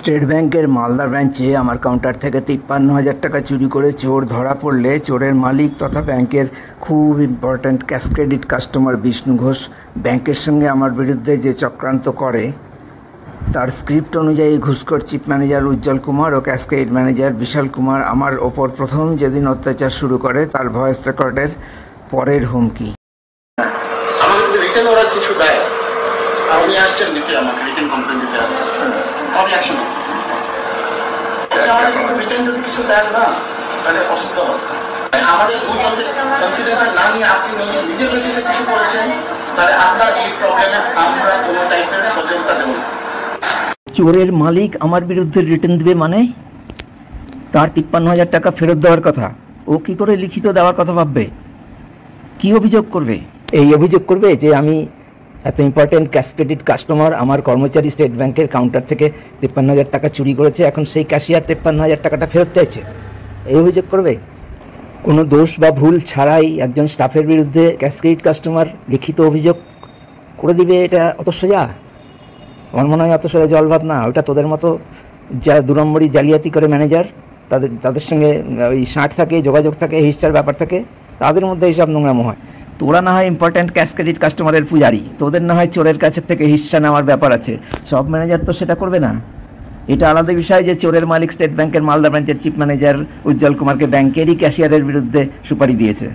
State ব্যাংকের মালদা ব্রাঞ্চে আমার কাউন্টার থেকে ৫৩,০০০ টাকা চুরি করে চোর ধরা পড়লে চোরের মালিক তথা ব্যাংকের খুব important cash credit customer Bishnu Ghosh ব্যাংকের সঙ্গে আমার বিরুদ্ধে যে চক্রান্ত করে তার স্ক্রিপ্ট অনুযায়ী ঘুষখোর চিফ ম্যানেজার উজ্জ্বল কুমার ও ক্যাশ ক্রেডিট ম্যানেজার বিশাল কুমার আমার ওপর প্রথম যেদিন অত্যাচার শুরু করে তার ভয়েস রেকর্ডের পরের হুমকি। আমাদের রিটেন ওরা কিছু দেয়, উনি আসছেন দিতে, আমাকে রিটেন কমপ্লেন দিতে আসছেন, আমি অ্যাকশন নিই। কিন্তু রিটেন যদি কিছু দেন না তাহলে অসুবিধা হবে। আমাদের দুজনকে কনফিডেন্স না নিয়ে আপনি নিজের বেসিসে কিছু করেছেন, তাহলে আপনার এই প্রবলেমে আমরা কোনো টাইপের সচেতনতা দেব না। চোরের মালিক আমার বিরুদ্ধে রিটেন দেবে মানে তার ৫৩,০০০ টাকা ফেরত দেওয়ার কথা ও কি করে লিখিত দেওয়ার কথা ভাববে? কি অভিযোগ করবে? এই অভিযোগ করবে যে আমি এত ইম্পর্টেন্ট ক্যাশ ক্রেডিট কাস্টমার, আমার কর্মচারী স্টেট ব্যাংকের কাউন্টার থেকে ৫৩,০০০ টাকা চুরি করেছে, এখন সেই ক্যাশিয়ার ৫৩,০০০ টাকাটা ফেরত চাইছে, এই অভিযোগ করবে? কোনো দোষ বা ভুল ছাড়াই একজন স্টাফের বিরুদ্ধে ক্যাশ ক্রেডিট কাস্টমার লিখিত অভিযোগ করে দিবে, এটা অত সোজা? আমার মনে হয় অত সোজা জল ভাত না। ওটা তোদের মতো যারা ২ নম্বরই জালিয়াতি করে ম্যানেজার, তাদের সঙ্গে ওই সাঁট থাকে, যোগাযোগ থাকে, হিস্টার ব্যাপার থাকে, তাদের মধ্যে এইসব নোংরামো হয়। তোরা না হয় ইম্পর্ট্যান্ট ক্যাশ ক্রেডিট কাস্টমারের পূজারি, তোদের না হয় চোরের কাছের থেকে হিস্সা নেওয়ার ব্যাপার আছে, সব ম্যানেজার তো সেটা করবে না। এটা আলাদা বিষয় যে চোরের মালিক স্টেট ব্যাংকের মালদা ব্রাঞ্চের চিফ ম্যানেজার উজ্জ্বল কুমারকে ব্যাংকেরই ক্যাশিয়ারের বিরুদ্ধে সুপারি দিয়েছে।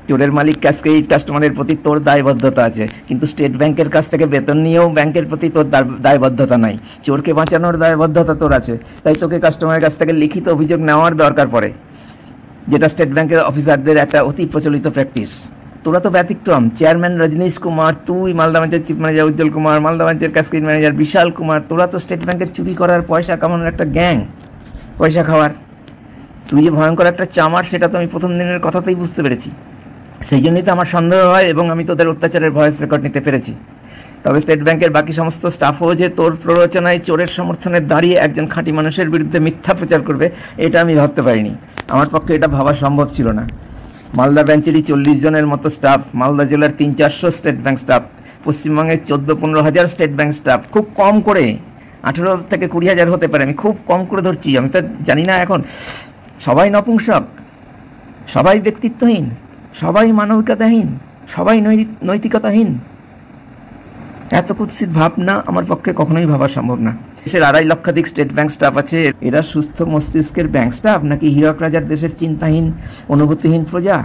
চোরের মালিক ক্যাশ ক্রেডিট কাস্টমারের প্রতি তোর দায়বদ্ধতা আছে, কিন্তু স্টেট ব্যাংকের কাছ থেকে বেতন নিয়েও ব্যাংকের প্রতি তোর দায়বদ্ধতা নাই। চোরকে বাঁচানোর দায়বদ্ধতা তোর আছে, তাই তোকে কাস্টমারের কাছ থেকে লিখিত অভিযোগ নেওয়ার দরকার পড়ে, যেটা স্টেট ব্যাংকের অফিসারদের একটা অতি প্রচলিত প্র্যাকটিস। তোরা তো ব্যতিক্রম। চেয়ারম্যান রজনীশ কুমার, তুই মালদা ব্রাঞ্চের চিফ ম্যানেজার উজ্জ্বল কুমার, মালদা ব্রাঞ্চের ক্যাশ ক্রেডিট ম্যানেজার বিশাল কুমার, তোরা তো স্টেট ব্যাংকের চুরি করার, পয়সা কামানোর একটা গ্যাং, পয়সা খাওয়ার। তুই যে ভয়ঙ্কর একটা চামার সেটা তো আমি প্রথম দিনের কথাতেই বুঝতে পেরেছি, সেই জন্যই তো আমার সন্দেহ হয় এবং আমি তোদের অত্যাচারের ভয়েস রেকর্ড নিতে পেরেছি। তবে স্টেট ব্যাংকের বাকি সমস্ত স্টাফও যে তোর প্ররোচনায় চোরের সমর্থনে দাঁড়িয়ে একজন খাঁটি মানুষের বিরুদ্ধে মিথ্যা প্রচার করবে, এটা আমি ভাবতে পারিনি। আমার পক্ষে এটা ভাবা সম্ভব ছিল না। মালদা ব্রাঞ্চেরই ৪০ জনের মতো স্টাফ, মালদা জেলার ৩০০-৪০০ স্টেট ব্যাংক স্টাফ, পশ্চিমবঙ্গের ১৪-১৫ হাজার স্টেট ব্যাংক স্টাফ, খুব কম করে ১৮ থেকে ২০,০০০ হতে পারে, আমি খুব কম করে ধরছি। আমি তো জানি না এখন সবাই নপুংসক, সবাই ব্যক্তিত্বহীন, সবাই মানবিকতাহীন, সবাই নৈতিকতাহীন। এত কুৎসিত ভাবনা আমার পক্ষে কখনোই ভাবা সম্ভব না। দেশের ২.৫ লক্ষাধিক স্টেট ব্যাংক স্টাফ আছে, এরা সুস্থ মস্তিষ্কের ব্যাংক স্টাফ নাকি হীরক রাজার দেশের চিন্তাহীন অনুভূতিহীন প্রজা?